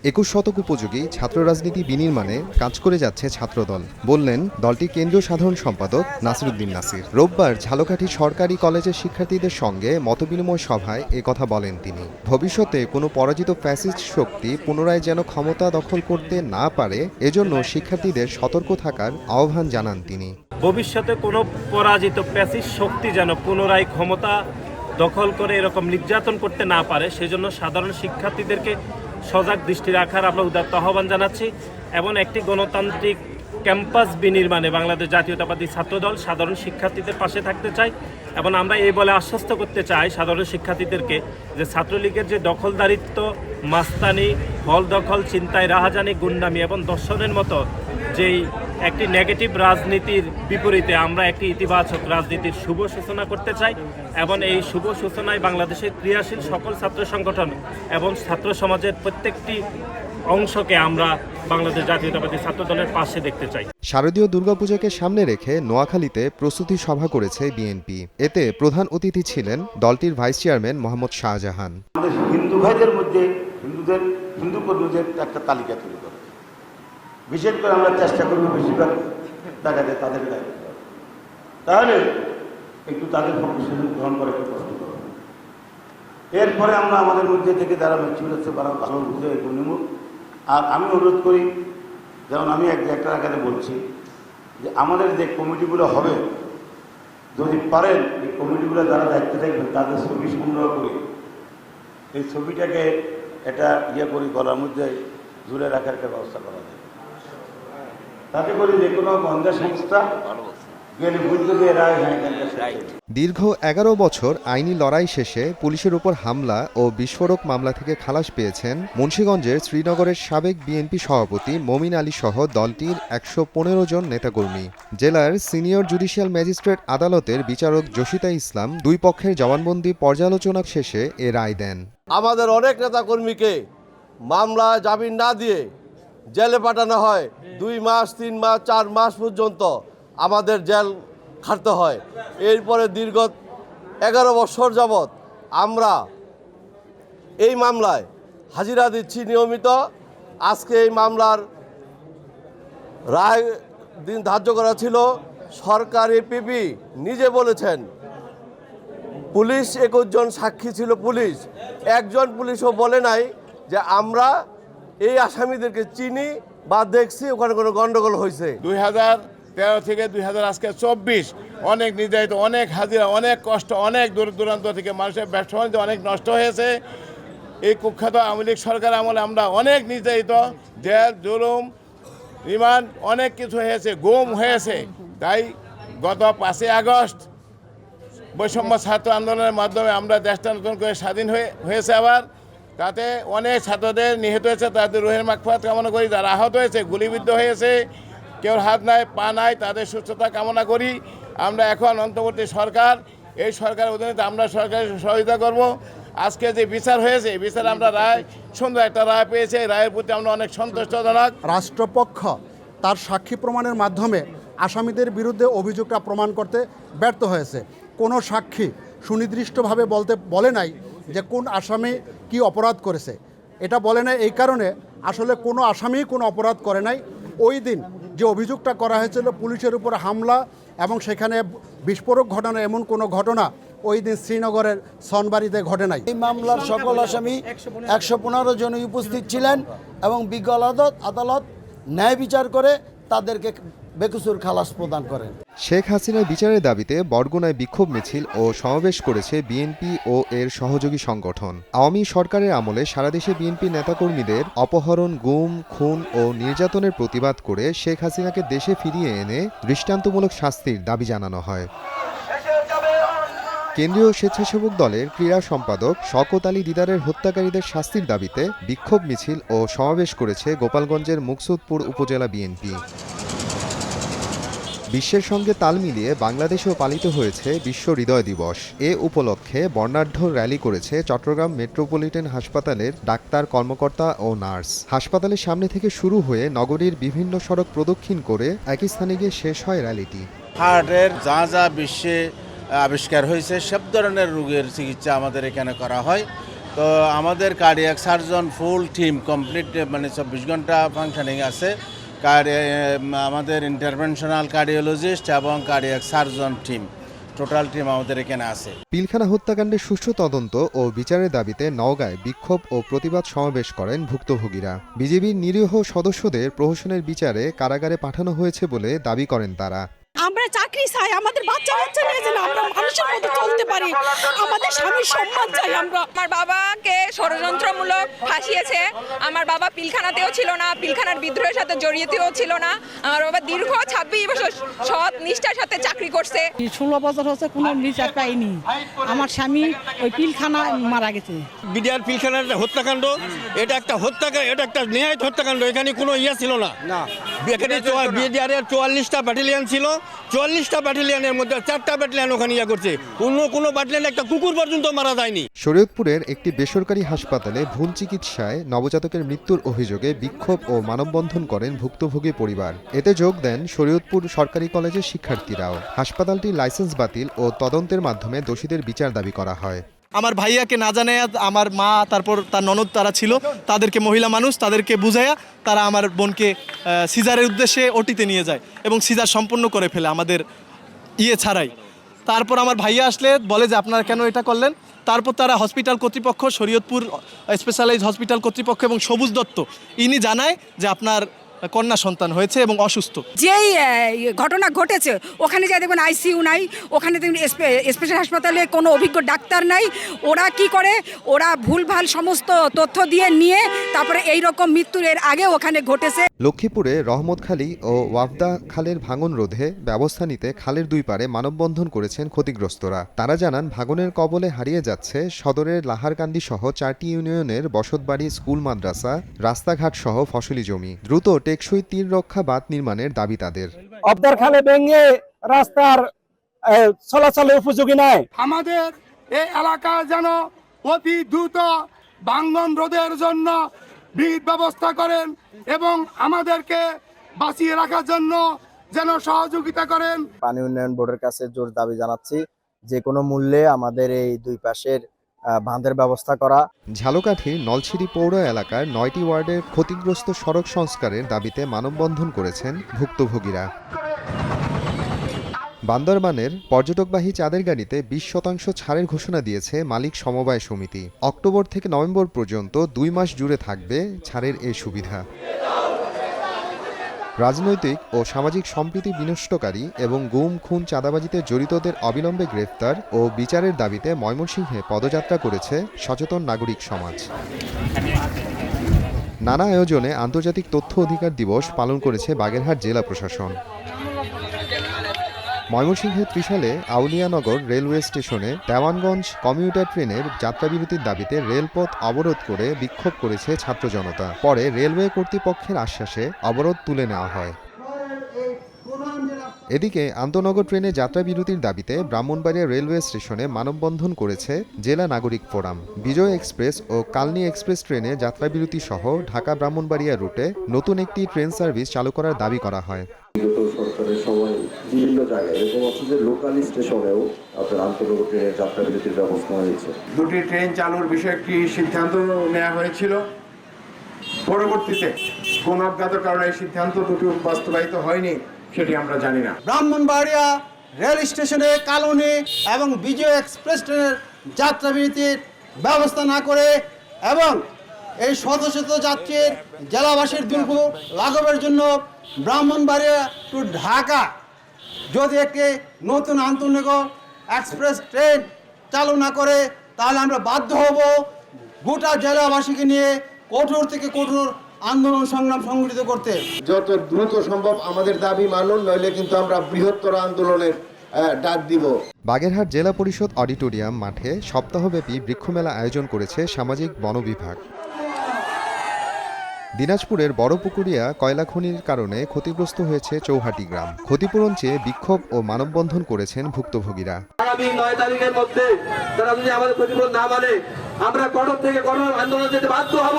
21 শতক উপযোগী ছাত্র রাজনীতি বিনির্মাণে কাজ করে যাচ্ছে ছাত্রদল, বললেন দলটির কেন্দ্রীয় সাধারণ সম্পাদক নাসিরউদ্দিন নাসির। রোববার ঝালকাঠি সরকারি কলেজের শিক্ষার্থীদের সঙ্গে মতবিনিময় সভায় কথা বলেন তিনি। ভবিষ্যতে কোনো পরাজিত ফ্যাসিস্ট শক্তি পুনরায় যেন ক্ষমতা দখল করতে না পারে, এজন্য শিক্ষার্থীদের সতর্ক থাকার আহ্বান জানান তিনি। ভবিষ্যতে কোনো পরাজিত ফ্যাসিস্ট শক্তি যেন পুনরায় ক্ষমতা দখল করে এরকম নির্যাতন করতে না পারে, সেজন্য সাধারণ শিক্ষার্থীদেরকে সজাগ দৃষ্টি রাখার আমরা উদাত্ত আহ্বান জানাচ্ছি এবং একটি গণতান্ত্রিক ক্যাম্পাস বিনির্মাণে বাংলাদেশ জাতীয়তাবাদী ছাত্রদল সাধারণ শিক্ষার্থীদের পাশে থাকতে চাই এবং আমরা এই বলে আশ্বস্ত করতে চাই সাধারণ শিক্ষার্থীদেরকে যে ছাত্রলীগের যে দখলদারিত্ব, মাস্তানি, হল দখল, ছিনতাই, রাহাজানি, গুন্ডামি এবং দর্শনের মতো যেই একটি নেগেটিভ রাজনীতির বিপরীতে আমরা একটি ইতিবাচক রাজনীতির শুভ সূচনা করতে চাই এবং এই শুভ সূচনায় বাংলাদেশের ক্রিয়াশীল সকল ছাত্র সংগঠন এবং ছাত্র সমাজের প্রত্যেকটি অংশকে আমরা বাংলাদেশ জাতীয়তাবাদী ছাত্রদলের পাশে দেখতে চাই। শারদীয় দুর্গাপূজাকে সামনে রেখে নোয়াখালীতে প্রস্তুতি সভা করেছে বিএনপি। এতে প্রধান অতিথি ছিলেন দলটির ভাইস চেয়ারম্যান মোহাম্মদ শাহজাহান। হিন্দু ভাইদের মধ্যে হিন্দু কর্মীদের একটা তালিকা তৈরি করে, বিশেষ করে আমরা চেষ্টা করব বেশিরভাগ জায়গাতে তাদেরকে দায়িত্ব দেওয়া, তাহলে একটু তাদের পক্ষে সুযোগ গ্রহণ করে একটু কষ্ট করব। এরপরে আমরা আমাদের মধ্যে থেকে যারা ম্যাচিউর আছে তারা ভালো বুঝে একটু নেব। আর আমি অনুরোধ করি, যেমন আমি একটা আকারে বলছি যে আমাদের যে কমিটিগুলো হবে, যদি পারেন এই কমিটিগুলো যারা দায়িত্বে থাকবেন তাদের ছবি সংগ্রহ করি, এই ছবিটাকে এটা করি গলার মধ্যে ঝুলে রাখার একটা ব্যবস্থা করা যায়, তাতে করে যে কোনো গোয়েন্দা সংস্থা গেলে বুঝতে দিয়ে দীর্ঘ 11 বছর আইনি লড়াই শেষে পুলিশের উপর হামলা ও বিস্ফোরক মামলা থেকে খালাস পেয়েছেন মুন্সিগঞ্জের শ্রীনগরের সাবেক বিএনপি সভাপতি মমিন আলী সহ দলটির 115 জন নেতাকর্মী। জেলার সিনিয়র জুডিশিয়াল ম্যাজিস্ট্রেট আদালতের বিচারক জসিতা ইসলাম দুই পক্ষের জবানবন্দি পর্যালোচনা শেষে এ রায় দেন। আমাদের অনেক নেতাকর্মীকে মামলায় জামিন না দিয়ে জেলে পাঠানো হয়, 2 মাস 3 মাস 4 মাস পর্যন্ত আমাদের জেল খাটতে হয়। এরপরে দীর্ঘ 11 বছর যাবৎ আমরা এই মামলায় হাজিরা দিচ্ছি নিয়মিত। আজকে এই মামলার রায় দিন ধার্য করা ছিল। সরকারি পিপি নিজে বলেছেন পুলিশ 21 জন সাক্ষী ছিল, পুলিশ একজন পুলিশও বলে নাই যে আমরা এই আসামিদেরকে চিনি বা দেখছি ওখানে কোনো গন্ডগোল হয়েছে। 2013 থেকে 2024 অনেক নির্যাতিত, অনেক হাজিরা, অনেক কষ্ট, অনেক দূর দূরান্ত থেকে মানুষের ব্যবসা বাণিজ্য অনেক নষ্ট হয়েছে। এই কুখ্যাত আওয়ামী লীগ সরকার আমলে আমরা অনেক নির্যাতিত, জেল, জুলুম, রিমান্ড অনেক কিছু হয়েছে, গুম হয়েছে। তাই গত 5 আগস্ট বৈষম্য ছাত্র আন্দোলনের মাধ্যমে আমরা দেশটা নতুন করে স্বাধীন হয়েছে। আবার তাতে অনেক ছাত্রদের নিহত হয়েছে, তাদের রুহের মাগফিরাত কামনা করি। যারা আহত হয়েছে, গুলিবিদ্ধ হয়েছে, কেউ হাত নাই পা নাই, তাদের সুস্থতা কামনা করি। আমরা এখন অন্তর্বর্তী সরকার, এই সরকারের অধীনে আমরা সরকারের সহযোগিতা করব। আজকে যে বিচার হয়েছে, বিচার আমরা সুন্দর একটা রায় পেয়েছে, এই রায়ের প্রতি আমরা অনেক সন্তুষ্টজনক। রাষ্ট্রপক্ষ তার সাক্ষী প্রমাণের মাধ্যমে আসামিদের বিরুদ্ধে অভিযোগটা প্রমাণ করতে ব্যর্থ হয়েছে। কোনো সাক্ষী সুনির্দিষ্টভাবে বলে নাই যে কোন আসামি কি অপরাধ করেছে। এটা বলে নাই এই কারণে আসলে কোনো আসামি কোনো অপরাধ করে নাই। ওই দিন যে অভিযোগটা করা হয়েছিল পুলিশের উপর হামলা এবং সেখানে বিস্ফোরক ঘটানো, এমন কোনো ঘটনা ওই দিন শ্রীনগরের সনবাড়িতে ঘটে নাই। এই মামলার সকল আসামি 115 জনই উপস্থিত ছিলেন এবং বিজ্ঞ আদালত ন্যায় বিচার করে তাদেরকে বেকসুর খালাস প্রদান করেন। শেখ হাসিনার বিচারের দাবিতে বরগুনায় বিক্ষোভ মিছিল ও সমাবেশ করেছে বিএনপি ও এর সহযোগী সংগঠন। আওয়ামী সরকারের আমলে সারা দেশে বিএনপি নেতাকর্মীদের অপহরণ, গুম, খুন ও নির্যাতনের প্রতিবাদ করে শেখ হাসিনাকে দেশে ফিরিয়ে এনে দৃষ্টান্তমূলক শাস্তির দাবি জানানো হয়। কেন্দ্রীয় স্বেচ্ছাসেবক দলের ক্রীড়া সম্পাদক শওকত আলী দিদারের হত্যাকারীদের শাস্তির দাবিতে বিক্ষোভ মিছিল ও সমাবেশ করেছে গোপালগঞ্জের মুকসুদপুর উপজেলা বিএনপি। বিশ্বের সঙ্গে তাল মিলিয়ে বাংলাদেশেও পালিত হয়েছে বিশ্ব হৃদয় দিবস। এ উপলক্ষে বর্ণাঢ্য র্যালি করেছে চট্টগ্রাম মেট্রোপলিটন হাসপাতালের ডাক্তার, কর্মকর্তা ও নার্স। হাসপাতালের সামনে থেকে শুরু হয়ে নগরীর বিভিন্ন সড়ক প্রদক্ষিণ করে একই স্থানে গিয়ে শেষ হয় র্যালিটি। হার্টের যা বিশ্বে আবিষ্কার হয়েছে সব ধরনের রোগের চিকিৎসা আমাদের এখানে করা হয়। তো আমাদের cardiac surgeon full team complete মানে 24 ঘন্টা ফাংশনিং আছে। আমাদের ইন্টারভেনশনাল কার্ডিওলজিস্ট এবং cardiac surgeon team total team আমাদের এখানে আছে। পিলখানা হত্যাকাণ্ডের সুষ্ঠু তদন্ত ও বিচারের দাবিতে নওগাঁয় বিক্ষোভ ও প্রতিবাদ সমাবেশ করেন ভুক্তভোগীরা। বিজেপির নিরীহ সদস্যদের প্রহসনের বিচারে কারাগারে পাঠানো হয়েছে বলে দাবি করেন তারা। আমরা চাকরি চাই, আমাদের বাচ্চা নিয়ে যেন আমরা মানুষের মতো চলতে পারি, আমাদের স্বামীর সম্মান চাই আমরা। আমার বাবাকে ষড়যন্ত্রমূলক ফাঁসিয়েছে। আমার বাবা পিলখানাতেও ছিল না, পিলখানার বিদ্রোহের সাথে জড়িয়েতেও ছিল না। আমার বাবা দীর্ঘ 26 বছর সৎ নিষ্ঠার সাথে চাকরি করছে। 16 বছর হচ্ছে কোনো বিচার পাইনি। আমার স্বামী ওই পিলখানা মারা গেছে। বিডিআর পিলখানার হত্যাকাণ্ড, এটা একটা হত্যাকাণ্ড, এটা একটা ন্যায় হত্যাকাণ্ড। এখানে কোনো ছিল না। এখানে বিডিআরের 44টা ব্যাটালিয়ন ছিল। 44টা ব্যাটালিয়নের মধ্যে 4টা ব্যাটালিয়ন ওখানে করছে। কোনো ব্যাটালিয়ন একটা কুকুর পর্যন্ত মারা যায়নি। শরীয়তপুরের একটি বেসরকারি হাসপাতালে ভুল চিকিৎসায় নবজাতকের মৃত্যুর অভিযোগে বিক্ষোভ ও মানববন্ধন করেন ভুক্তভোগী পরিবার। এতে যোগ দেন শরীয়তপুর সরকারি কলেজের শিক্ষার্থীরাও। হাসপাতালটির লাইসেন্স বাতিল ও তদন্তের মাধ্যমে দোষীদের বিচার দাবি করা হয়। আমার ভাইয়াকে না জানায় আমার মা, তারপর তার ননদ তারা ছিল, তাদেরকে মহিলা মানুষ তাদেরকে বুঝাইয়া তারা আমার বোনকে সিজারের উদ্দেশ্যে ওটিতে নিয়ে যায় এবং সিজার সম্পন্ন করে ফেলে আমাদের ছাড়াই। তারপর আমার ভাইয়া আসলে বলে যে আপনারা কেন এটা করলেন। তারপর তারা হসপিটাল কর্তৃপক্ষ, শরীয়তপুর স্পেশালাইজ হসপিটাল কর্তৃপক্ষ এবং সবুজ দত্ত ইনি জানায় যে আপনার কন্যা সন্তান হয়েছে এবং অসুস্থ। যেই ঘটনা ঘটেছে ওখানে যাই দেখবেন আইসিইউ নাই, ওখানে দেখবেন স্পেশাল হাসপাতালে কোনো অভিজ্ঞ ডাক্তার নাই। ওরা কি করে, ওরা ভুলভাল সমস্ত তথ্য নিয়ে তারপরে এই রকম মৃত্যুর এর আগে ওখানে ঘটেছে। লক্ষ্মীপুরে রহমতখালী ও ওয়াফদা খালের ভাঙন রোধে ব্যবস্থা নিতে খালের দুই পারে মানববন্ধন করেছেন ক্ষতিগ্রস্তরা। তারা জানান ভাঙনের কবলে হারিয়ে যাচ্ছে সদরের লাহারকান্দি সহ 4টি ইউনিয়নের বসতবাড়ি, স্কুল, মাদ্রাসা, রাস্তাঘাট সহ ফসলি জমি। দ্রুত টেকসই তীর রক্ষা বাঁধ নির্মাণের দাবি তাদের। অবদার খালে ভেঙে রাস্তার চলাচলের উপযোগী নয়। আমাদের এই এলাকা যেন অতি দ্রুত ভাঙন রোধের জন্য বিহিত ব্যবস্থা করেন এবং আমাদেরকে বাঁচিয়ে রাখার জন্য যেন সহযোগিতা করেন। পানি উন্নয়ন বোর্ডের কাছে জোর দাবি জানাচ্ছি যে কোনো মূল্যে আমাদের এই দুই পাশের বাঁধের ব্যবস্থা করা। ঝালকাঠির নলছিড়ি পৌর এলাকার 9টি ওয়ার্ডের ক্ষতিগ্রস্ত সড়ক সংস্কারের দাবিতে মানববন্ধন করেছেন ভুক্তভোগীরা। বান্দরবানের পর্যটকবাহী চাঁদের গাড়িতে 20% ছাড়ের ঘোষণা দিয়েছে মালিক সমবায় সমিতি। অক্টোবর থেকে নভেম্বর পর্যন্ত 2 মাস জুড়ে থাকবে ছাড়ের এই সুবিধা। রাজনৈতিক ও সামাজিক সম্প্রীতি বিনষ্টকারী এবং গুম, খুন, চাঁদাবাজিতে জড়িতদের অবিলম্বে গ্রেফতার ও বিচারের দাবিতে ময়মনসিংহে পদযাত্রা করেছে সচেতন নাগরিক সমাজ। নানা আয়োজনে আন্তর্জাতিক তথ্য অধিকার দিবস পালন করেছে বাগেরহাট জেলা প্রশাসন। ময়মনসিংহের ত্রিশালে আউলিয়ানগর রেলওয়ে স্টেশনে দেওয়ানগঞ্জ কমিউটার ট্রেনের যাত্রাবিরতির দাবিতে রেলপথ অবরোধ করে বিক্ষোভ করেছে ছাত্র জনতা। পরে রেলওয়ে কর্তৃপক্ষের আশ্বাসে অবরোধ তুলে নেওয়া হয়। এদিকে আন্তনগর ট্রেনে যাত্রাবিরতির দাবিতে ব্রাহ্মণবাড়িয়া রেলওয়ে স্টেশনে মানববন্ধন করেছে জেলা নাগরিক ফোরাম। বিজয় এক্সপ্রেস ও কালনী এক্সপ্রেস ট্রেনে যাত্রাবিরতি সহ ঢাকা ব্রাহ্মণবাড়িয়া রুটে নতুন একটি ট্রেন সার্ভিস চালু করার দাবি করা হয়। সরকারের সময় বিভিন্ন জায়গায় এরকম হচ্ছে যে লোকাল স্টেশনেও আপনার আন্তনগর ট্রেনের যাত্রাবিরতির ব্যবস্থা হয়েছে। দুটি ট্রেন চালুর বিষয়ে একটি সিদ্ধান্ত নেওয়া হয়েছিল। পরবর্তীতে কোন অজ্ঞাত কারণে এই সিদ্ধান্ত দুটি বাস্তবায়িত হয়নি, সেটি আমরা জানি না। ব্রাহ্মণবাড়িয়া রেল স্টেশনে কালনী এবং বিজয় এক্সপ্রেস ট্রেনের যাত্রাবিরতির ব্যবস্থা না করে এবং এই শত শত যাত্রীর জেলাবাসীর দুর্ভোগ লাঘবের জন্য ব্রাহ্মণবাড়িয়া টু ঢাকা যদি একটি নতুন আন্তনগর এক্সপ্রেস ট্রেন চালু না করে তাহলে আমরা বাধ্য হব গোটা জেলাবাসীকে নিয়ে কঠোর থেকে কঠোর আন্দোলন সংগ্রাম সংগঠিত করতে। যত দ্রুত সম্ভব আমাদের দাবি মানুন, নইলে কিন্তু আমরা বৃহত্তর আন্দোলনের ডাক দিব। বাগেরহাট জেলা পরিষদ অডিটোরিয়াম মাঠে সপ্তাহব্যাপী বৃক্ষমেলা আয়োজন করেছে সামাজিক বন বিভাগ। দিনাজপুরের বড়পুকুরিয়া কয়লা খনির কারণে ক্ষতিগ্রস্ত হয়েছে চৌহাটি গ্রাম। ক্ষতিপূরণ চেয়ে বিক্ষোভ ও মানববন্ধন করেছেন ভুক্তভোগীরা। আগামী 9 তারিখের মধ্যে তারা যদি আমাদের ক্ষতিপূরণ না মানে আমরা কঠোর থেকে কঠোর আন্দোলন যেতে বাধ্য হব।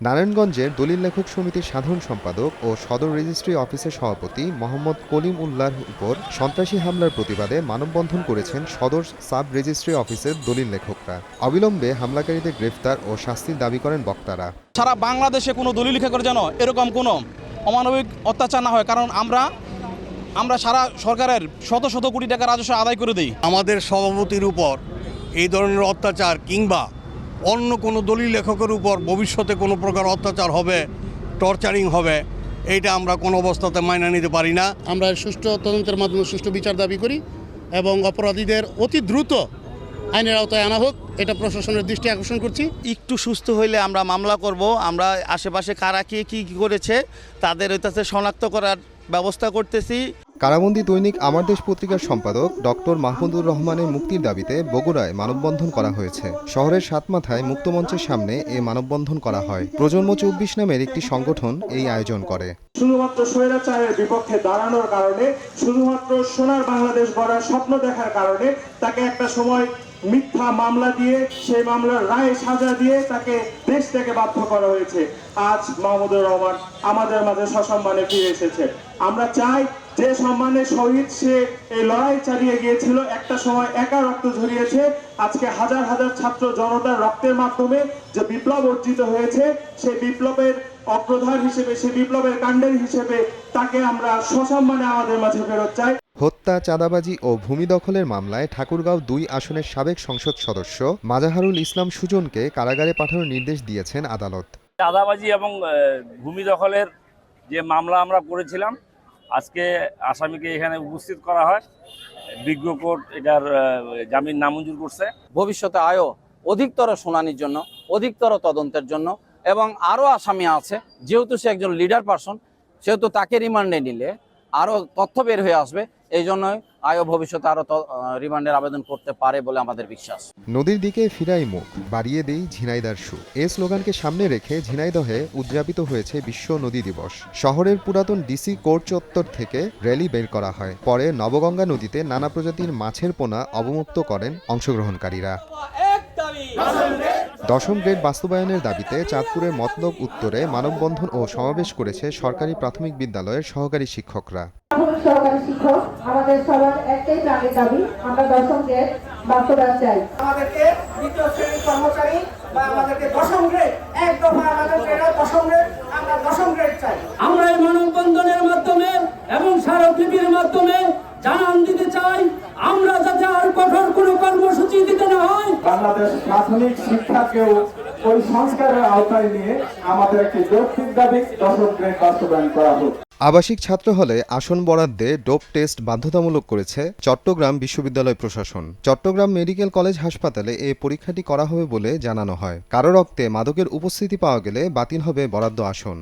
নারায়ণগঞ্জের দলিল লেখক সমিতির সাধারণ সম্পাদক ও সদর রেজিস্ট্রি অফিসের সভাপতি মোহাম্মদ কলিম উল্লাহর উপর সন্ত্রাসী হামলার প্রতিবাদে মানববন্ধন করেছেন সদর সাব রেজিস্ট্রি অফিসের দলিল লেখকরা। অবিলম্বে হামলাকারীদের গ্রেফতার ও শাস্তির দাবি করেন বক্তারা। সারা বাংলাদেশে কোনো দলিল লেখকের যেন এরকম কোনো অমানবিক অত্যাচার না হয়, কারণ আমরা সারা সরকারের শত শত কোটি টাকা রাজস্ব আদায় করে দিই। আমাদের সভাপতির উপর এই ধরনের অত্যাচার কিংবা অন্য কোনো দলিল লেখকের উপর ভবিষ্যতে কোনো প্রকার অত্যাচার হবে, টর্চারিং হবে, এইটা আমরা কোনো অবস্থাতে মাইনে নিতে পারি না। আমরা সুষ্ঠু তদন্তের মাধ্যমে সুষ্ঠু বিচার দাবি করি এবং অপরাধীদের অতি দ্রুত আইনের আওতায় আনা হোক, এটা প্রশাসনের দৃষ্টি আকর্ষণ করছি। একটু সুস্থ হইলে আমরা মামলা করব। আমরা আশেপাশে কারা কে কী করেছে তাদের ওইটাতে শনাক্ত করার ব্যবস্থা করতেছি। কারাবন্দী দৈনিক আমার দেশ পত্রিকার সম্পাদক ডক্টর মাহমুদুর রহমানের মুক্তির দাবিতে বগুড়ায় মানববন্ধন করা হয়েছে। শহরের সাতমাথায় মুক্তমঞ্চের সামনে এই মানববন্ধন করা হয়। প্রজন্ম 24 নামের একটি সংগঠন এই আয়োজন করে। শুধুমাত্র স্বৈরাচারের বিপক্ষে দাঁড়ানোর কারণে, শুধুমাত্র সোনার বাংলাদেশ গড়ার স্বপ্ন দেখার কারণে তাকে একটা সময় মিথ্যা মামলা দিয়ে, সেই মামলার রায় সাজা দিয়ে তাকে দেশ থেকে বাধ্য করা হয়েছে। আজ মাহমুদুর রহমান আমাদের মাঝে সসম্মানে ফিরে এসেছে। আমরা চাই যে সম্মানের সহিত সে এই লড়াই চালিয়ে গিয়েছিল, একটা সময় একা রক্ত ঝরিয়েছে, আজকে হাজার হাজার ছাত্র জনতার রক্তের মাধ্যমে যে বিপ্লব অর্জিত হয়েছে, সেই বিপ্লবের অগ্রধার হিসেবে, সেই বিপ্লবের কাণ্ডের হিসেবে তাকে আমরা সসম্মানে আমাদের মাঝে ফেরত চাই। হত্যা, চাঁদাবাজি ও ভূমি দখলের মামলায় ঠাকুরগাঁও 2 আসনের সাবেক সংসদ সদস্য মাজাহারুল ইসলাম সুজনকে কারাগারে পাঠানোর নির্দেশ দিয়েছেন আদালত। চাঁদাবাজি এবং ভূমি দখলের যে মামলা আমরা করেছিলাম, আজকে আসামিকে এখানে উপস্থিত করা হয়। বিজ্ঞ কোর্ট এটার জামিন নামঞ্জুর করছে। ভবিষ্যতে আরও অধিকতর শুনানির জন্য, অধিকতর তদন্তের জন্য, এবং আরও আসামি আছে, যেহেতু সে একজন লিডার পারসন, সেহেতু তাকে রিমান্ডে নিলে আরও তথ্য বের হয়ে আসবে। এই জন্যই ভবিষ্যতে আরও রিমান্ডের আবেদন করতে পারে বলে আমাদের বিশ্বাস। নদীর দিকে ফিরাই মুখ, বাড়িয়ে দেই ঝিনাইদার সুর, এই স্লোগানকে সামনে রেখে ঝিনাইদহে উদযাপিত হয়েছে বিশ্ব নদী দিবস। শহরের পুরাতন ডিসি কোর্ট চত্বর থেকে র্যালি বের করা হয়। পরে নবগঙ্গা নদীতে নানা প্রজাতির মাছের পোনা অবমুক্ত করেন অংশগ্রহণকারীরা। 10ম গ্রেড বাস্তবায়নের দাবিতে চাঁদপুরের মতলব উত্তরে মানববন্ধন ও সমাবেশ করেছে সরকারি প্রাথমিক বিদ্যালয়ের সহকারী শিক্ষকরা। সহকারী শিক্ষক আমাদের সবার একটাই প্রাণের দাবি, আমরা 10ম গ্রেড বাস্তবায়ন চাই। আমাদেরকে দ্বিতীয় শ্রেণীর কর্মচারী বা আমাদেরকে 10ম গ্রেড, এক দফা আমাদের 10ম গ্রেড, আমরা 10ম গ্রেড চাই। আমরা এই মানববন্ধনের মাধ্যমে এবং স্মারকলিপির মাধ্যমে জানান দিতে চাই, আমরা যাতে আর কঠোর কোনো কর্মসূচি দিতে না হয়। বাংলাদেশ প্রাথমিক শিক্ষাকেও ওই সংস্কারের আওতায় নিয়ে আমাদের একটি যৌক্তিক দাবি 10ম গ্রেড বাস্তবায়ন করা হোক। আবাসিক ছাত্র হলে আসন বরাদ্দে ডোপ টেস্ট বাধ্যতামূলক করেছে চট্টগ্রাম বিশ্ববিদ্যালয় প্রশাসন। চট্টগ্রাম মেডিকেল কলেজ হাসপাতালে এই পরীক্ষাটি করা হবে বলে জানানো হয়। কারো রক্তে মাদকের উপস্থিতি পাওয়া গেলে বাতিল হবে বরাদ্দ আসন।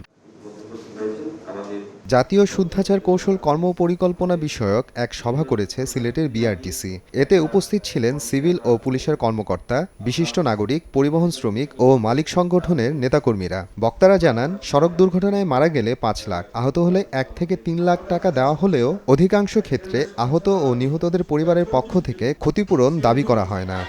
জাতীয় শুদ্ধাচার কৌশল কর্মপরিকল্পনা বিষয়ক এক সভা করেছে সিলেটের বিআরটিসি। এতে উপস্থিত ছিলেন সিভিল ও পুলিশের কর্মকর্তা, বিশিষ্ট নাগরিক, পরিবহন শ্রমিক ও মালিক সংগঠনের নেতাকর্মীরা। বক্তারা জানান, সড়ক দুর্ঘটনায় মারা গেলে 5 লাখ, আহত হলে 1 থেকে 3 লাখ টাকা দেওয়া হলেও অধিকাংশ ক্ষেত্রে আহত ও নিহতদের পরিবারের পক্ষ থেকে ক্ষতিপূরণ দাবি করা হয় না।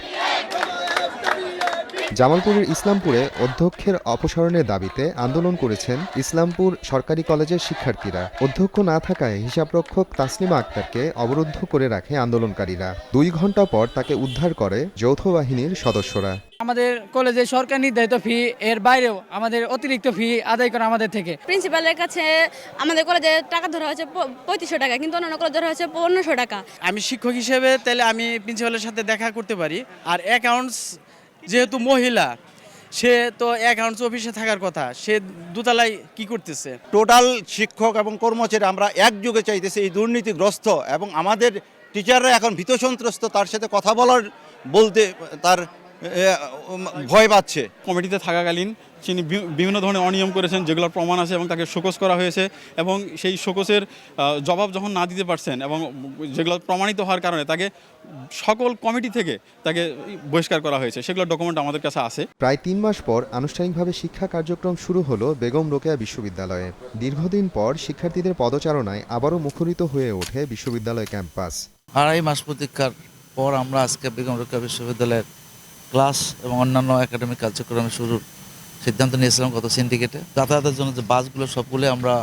জামালপুরের ইসলামপুরে অধ্যক্ষের অপসারণের দাবিতে আন্দোলন করেছেন ইসলামপুর সরকারি কলেজের শিক্ষার্থীরা। অধ্যক্ষ না থাকায় হিসাবরক্ষক তাসলিমা আক্তারকে অবরুদ্ধ করে রাখে আন্দোলনকারীরা। 2 ঘন্টা পর তাকে উদ্ধার করে যৌথ বাহিনীর সদস্যরা। আমাদের কলেজে সরকার নির্ধারিত ফি এর বাইরেও আমাদের অতিরিক্ত ফি আদায় করে আমাদের থেকে। প্রিন্সিপালের কাছে আমাদের কলেজে টাকা ধরা হয়েছে 3500 টাকা, কিন্তু অন্যান্য কলেজে ধরা হয়েছে 1500 টাকা। আমি শিক্ষক হিসেবে তাহলে আমি প্রিন্সিপালের সাথে দেখা করতে পারি। আর অ্যাকাউন্টস যেহেতু মহিলা, সে তো অ্যাকাউন্টস অফিসে থাকার কথা, সে দোতলায় কি করতেছে? টোটাল শিক্ষক এবং কর্মচারী আমরা একযোগে চাইতেছি এই দুর্নীতিগ্রস্ত এবং আমাদের টিচাররা এখন ভীতসন্ত্রস্ত, তার সাথে কথা বলতে তার ভয় পাচ্ছে। কমিটিতে থাকাকালীন তিনি বিভিন্ন ধরনের অনিয়ম করেছেন, যেগুলোর প্রমাণ আছে এবং তাকে শোকজ করা হয়েছে, এবং সেই শোকজের জবাব যখন না দিতে পারছেন এবং যেগুলো প্রমাণিত হওয়ার কারণে তাকে সকল কমিটি থেকে তাকে বহিষ্কার করা হয়েছে, সেগুলোর ডকুমেন্ট আমাদের কাছে আছে। প্রায় 3 মাস পর আনুষ্ঠানিকভাবে শিক্ষা কার্যক্রম শুরু হলো বেগম রোকেয়া বিশ্ববিদ্যালয়ে। দীর্ঘদিন পর শিক্ষার্থীদের পদচারণায় আবারও মুখরিত হয়ে ওঠে বিশ্ববিদ্যালয় ক্যাম্পাস। 2.5 মাস প্রতীক্ষার পর আমরা আজকে বেগম রোকেয়া বিশ্ববিদ্যালয়ের ক্লাস এবং অন্যান্য একাডেমিক কার্যক্রমে শুরুর সিদ্ধান্ত নিয়েছিলাম গত সিন্ডিকেটে। যাতায়াতের জন্য যে বাসগুলো সবগুলো আমরা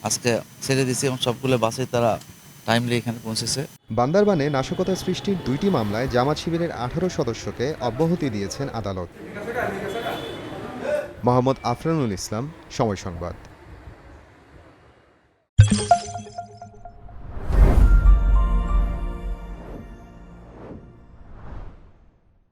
আজকে ছেড়ে দিয়েছি এবং সবগুলো বাসে তারা টাইমলি এখানে পৌঁছেছে। বান্দরবানে নাশকতা সৃষ্টির 2টি মামলায় জামাত শিবিরের 18 সদস্যকে অব্যাহতি দিয়েছেন আদালত। মোহাম্মদ আফরানুল ইসলাম, সময় সংবাদ।